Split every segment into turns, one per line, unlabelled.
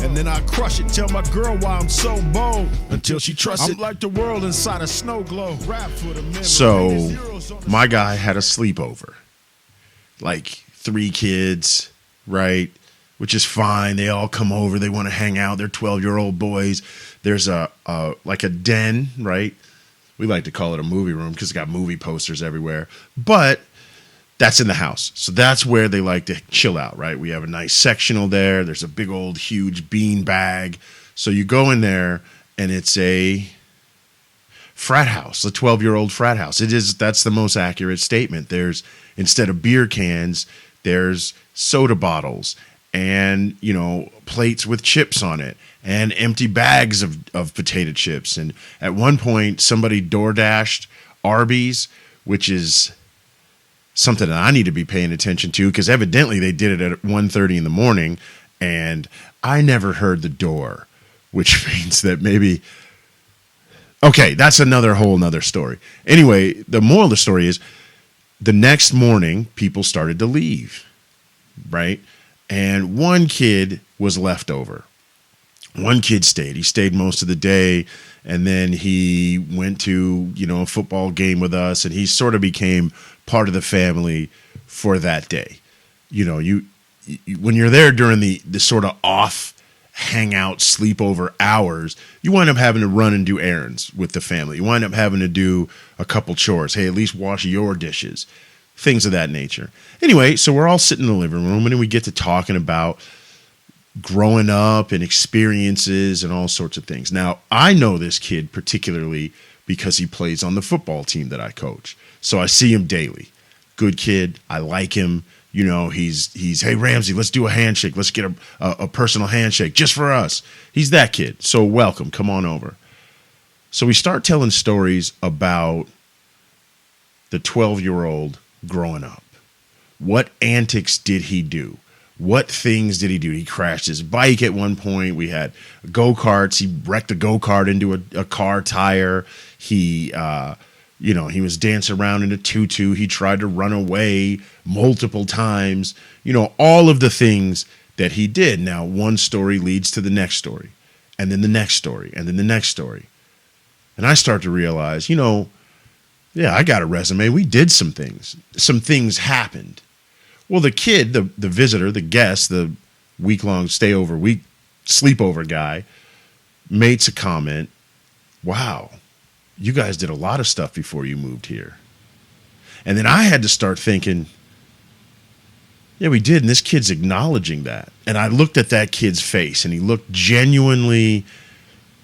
And then I crush it, tell my girl why I'm so bold. Until she trusts it. I'm like the world inside a snow globe. Rap for the memory.
So, my guy had a sleepover. Like 3 kids, right? Which is fine. They all come over. They want to hang out. They're 12-year-old boys. There's like a den, right? We like to call it a movie room because it's got movie posters everywhere. But that's in the house. So that's where they like to chill out, right? We have a nice sectional there. There's a big old huge bean bag. So you go in there and it's a frat house, a 12-year-old frat house. That's the most accurate statement. There's, instead of beer cans, there's soda bottles and, plates with chips on it and empty bags of potato chips. And at one point, somebody DoorDashed Arby's, which is something that I need to be paying attention to because evidently they did it at 1:30 in the morning and I never heard the door, which means that maybe... Okay, that's whole nother story. Anyway, the moral of the story is the next morning, people started to leave, right? And one kid was left over. One kid stayed. He stayed most of the day, and then he went to, a football game with us, and he sort of became part of the family for that day. You when you're there during the sort of off hangout sleepover hours, you wind up having to run and do errands with the family. You wind up having to do a couple chores. Hey, at least wash your dishes. Things of that nature. Anyway, so we're all sitting in the living room and then we get to talking about growing up and experiences and all sorts of things. Now, I know this kid particularly because he plays on the football team that I coach. So I see him daily. Good kid. I like him. He's hey, Ramsey, let's do a handshake. Let's get a personal handshake just for us. He's that kid. So welcome. Come on over. So we start telling stories about the 12-year-old growing up. What antics did he do? What things did he do? He crashed his bike at one point. We had go-karts. He wrecked a go-kart into a car tire. He was dancing around in a tutu. He tried to run away multiple times. All of the things that he did. Now, one story leads to the next story, and then the next story, and then the next story. And I start to realize, yeah, I got a resume. We did some things. Some things happened. Well, the kid, the visitor, the guest, the week-long sleepover guy makes a comment, wow, you guys did a lot of stuff before you moved here. And then I had to start thinking, yeah, we did. And this kid's acknowledging that. And I looked at that kid's face and he looked genuinely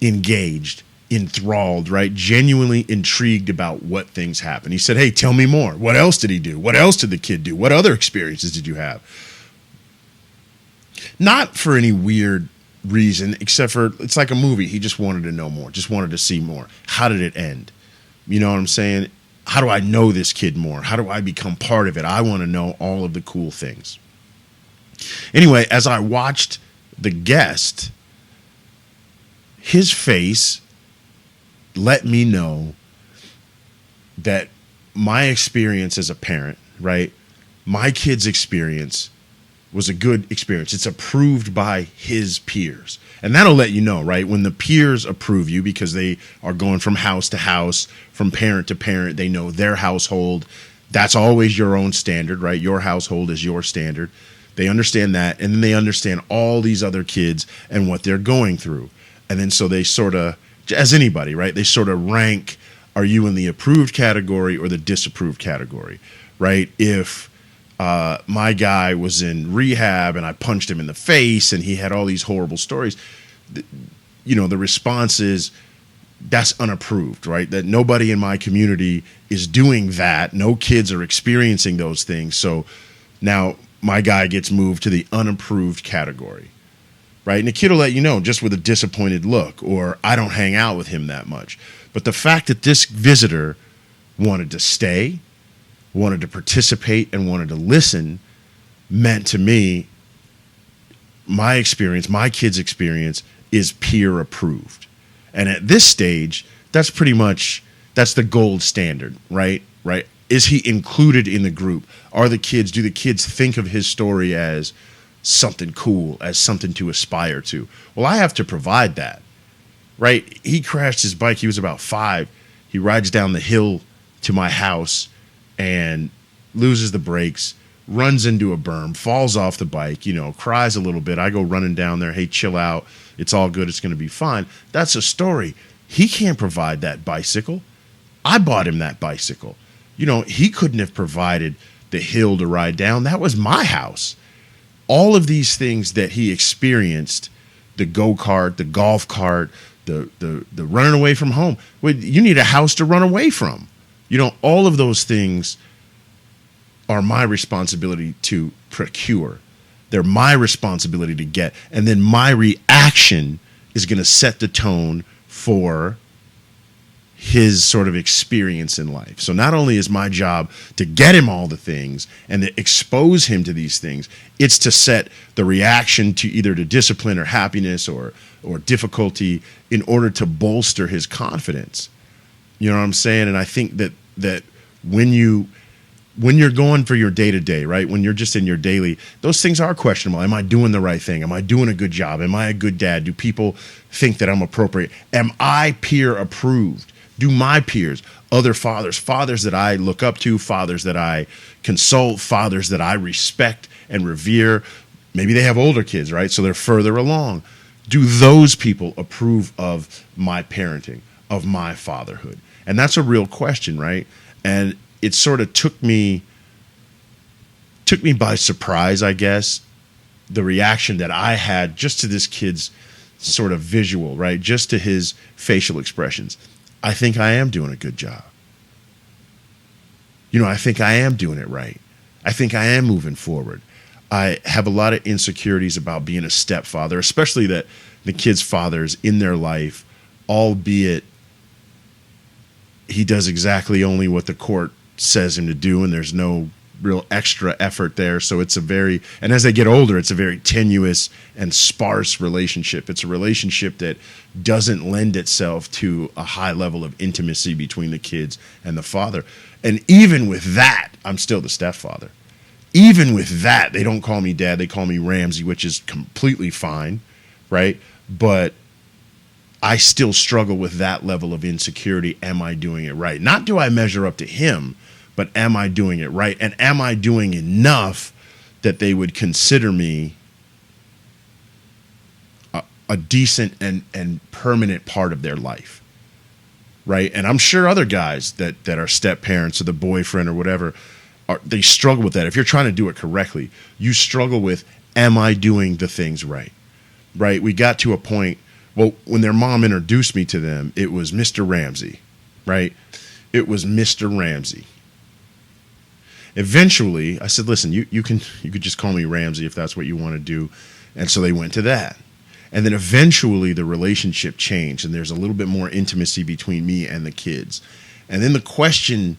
engaged, enthralled, right? Genuinely intrigued about what things happened. He said, hey, tell me more. What else did he do? What else did the kid do? What other experiences did you have? Not for any weird reason, except for it's like a movie. He just wanted to know more, just wanted to see more. How did it end? You know what I'm saying? How do I know this kid more? How do I become part of it? I want to know all of the cool things. Anyway, as I watched the guest, his face let me know that my experience as a parent, right? My kid's experience was a good experience. It's approved by his peers. And that'll let you know, right? When the peers approve you because they are going from house to house, from parent to parent, they know their household. That's always your own standard, right? Your household is your standard. They understand that, and then they understand all these other kids and what they're going through. And then so they sort of, as anybody, right? They sort of rank, are you in the approved category or the disapproved category, right? If my guy was in rehab and I punched him in the face and he had all these horrible stories, the response is, that's unapproved, right? That nobody in my community is doing that. No kids are experiencing those things. So now my guy gets moved to the unapproved category, right? And the kid will let you know just with a disappointed look, or I don't hang out with him that much. But the fact that this visitor wanted to stay, wanted to participate, and wanted to listen meant to me, my experience, my kid's experience is peer approved. And at this stage, that's pretty much, that's the gold standard, right? Is he included in the group? Do the kids think of his story as something cool, as something to aspire to. Well, I have to provide that, right? He crashed his bike. He was about 5. He rides down the hill to my house and loses the brakes, runs into a berm, falls off the bike, cries a little bit. I go running down there. Hey, chill out. It's all good. It's going to be fine. That's a story. He can't provide that bicycle. I bought him that bicycle. He couldn't have provided the hill to ride down. That was my house. All of these things that he experienced, the go-kart, the golf cart, the running away from home. Well, you need a house to run away from. All of those things are my responsibility to procure. They're my responsibility to get. And then my reaction is going to set the tone for his sort of experience in life. So not only is my job to get him all the things and to expose him to these things, it's to set the reaction to either to discipline or happiness or difficulty in order to bolster his confidence. You know what I'm saying? And I think that when you're going for your day-to-day, right? When you're just in your daily, those things are questionable. Am I doing the right thing? Am I doing a good job? Am I a good dad? Do people think that I'm appropriate? Am I peer approved? Do my peers, other fathers that I look up to, fathers that I consult, fathers that I respect and revere, maybe they have older kids, right? So they're further along. Do those people approve of my parenting, of my fatherhood? And that's a real question, right? And it sort of took me by surprise, I guess, the reaction that I had just to this kid's sort of visual, right? Just to his facial expressions. I think I am doing a good job. I think I am doing it right. I think I am moving forward. I have a lot of insecurities about being a stepfather, especially that the kid's father's in their life, albeit he does exactly only what the court says him to do, and there's no real extra effort there. So and as they get older, it's a very tenuous and sparse relationship. It's a relationship that doesn't lend itself to a high level of intimacy between the kids and the father. And even with that, I'm still the stepfather. Even with that, they don't call me dad, they call me Ramsey, which is completely fine, right? But I still struggle with that level of insecurity. Am I doing it right? Not do I measure up to him, but am I doing it right? And am I doing enough that they would consider me a decent and permanent part of their life, right? And I'm sure other guys that are step parents or the boyfriend or whatever, they struggle with that. If you're trying to do it correctly, you struggle with, am I doing the things right? Right? We got to a point, well, when their mom introduced me to them, it was Mr. Ramsey, right? It was Mr. Ramsey. Eventually, I said, listen, you could just call me Ramsey if that's what you want to do. And so they went to that. And then eventually the relationship changed and there's a little bit more intimacy between me and the kids. And then the question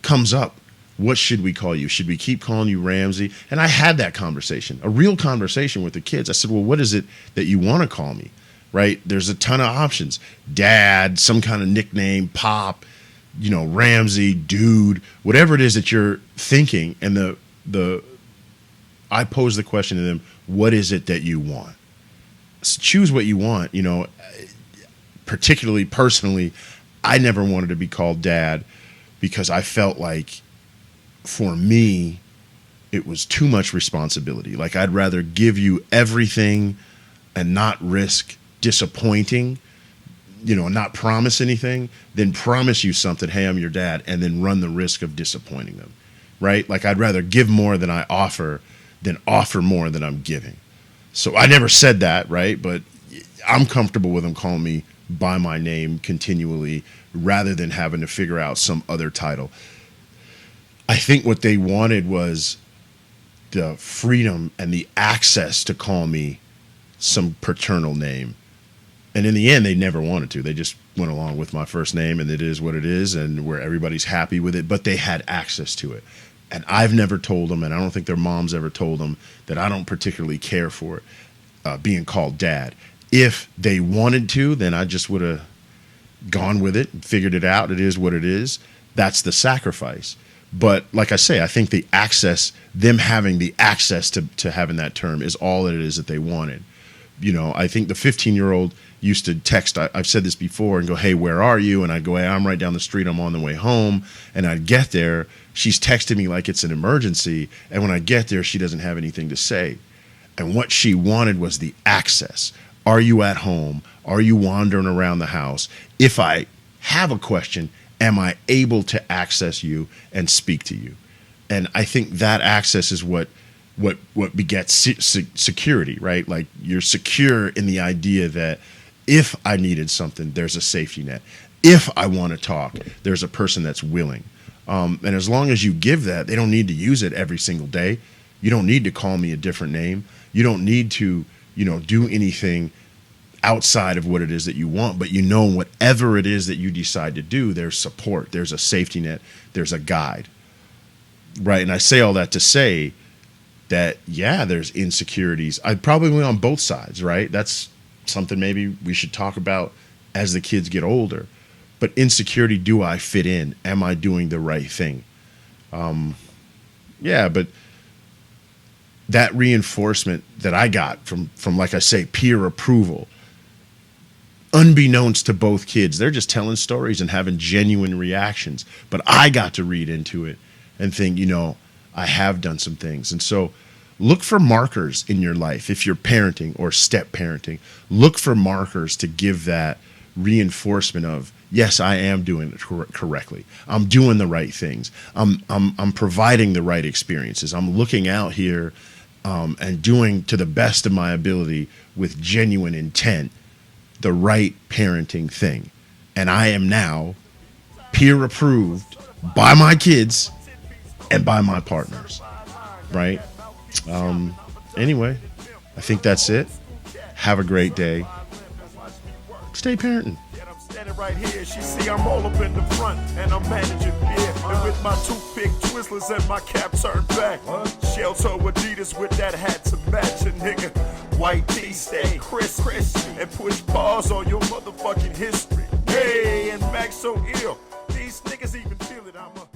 comes up, what should we call you? Should we keep calling you Ramsey? And I had that conversation, a real conversation with the kids. I said, well, what is it that you want to call me, right? There's a ton of options. Dad, some kind of nickname, Pop, Ramsey, dude, whatever it is that you're thinking. And I pose the question to them, what is it that you want? So choose what you want. Particularly personally, I never wanted to be called dad because I felt like for me, it was too much responsibility. Like I'd rather give you everything and not risk disappointing, not promise anything, than promise you something, hey, I'm your dad, and then run the risk of disappointing them, right? Like I'd rather give more than I offer than offer more than I'm giving. So I never said that, right? But I'm comfortable with them calling me by my name continually rather than having to figure out some other title. I think what they wanted was the freedom and the access to call me some paternal name. And in the end, they never wanted to. They just went along with my first name, and it is what it is, and where everybody's happy with it. But they had access to it. And I've never told them, and I don't think their moms ever told them, that I don't particularly care for it, being called dad. If they wanted to, then I just would have gone with it and figured it out. It is what it is. That's the sacrifice. But like I say, I think them having the access to having that term is all that it is that they wanted. I think the 15-year-old used to text, I've said this before, and go, hey, where are you? And I'd go, hey, I'm right down the street. I'm on the way home. And I'd get there. She's texting me like it's an emergency. And when I get there, she doesn't have anything to say. And what she wanted was the access. Are you at home? Are you wandering around the house? If I have a question, am I able to access you and speak to you? And I think that access is what begets security, right? Like, you're secure in the idea that if I needed something, there's a safety net. If I want to talk, there's a person that's willing. And as long as you give that, they don't need to use it every single day. You don't need to call me a different name. You don't need to, do anything outside of what it is that you want. But whatever it is that you decide to do, there's support, there's a safety net, there's a guide, right? And I say all that to say that, yeah, there's insecurities. I'd probably on both sides, right? That's something maybe we should talk about as the kids get older. But insecurity, do I fit in? Am I doing the right thing? Yeah, but that reinforcement that I got from like I say, peer approval, unbeknownst to both kids, they're just telling stories and having genuine reactions. But I got to read into it and think, I have done some things. And so look for markers in your life. If you're parenting or step parenting, look for markers to give that reinforcement of, yes, I am doing it correctly. I'm doing the right things. I'm providing the right experiences. I'm looking out here and doing to the best of my ability with genuine intent the right parenting thing. And I am now peer approved by my kids and by my partners, right? Anyway, I think that's it. Have a great day. Stay parenting.
Right here, she see I'm all up in the front and I'm managing beer. And with my toothpick Twizzlers and my cap turned back. Shell toe Adidas with that hat to match a nigga. White tee stay crisp and push pause on your motherfucking history. Hey, and Max so ill, these niggas even feel it. I'm a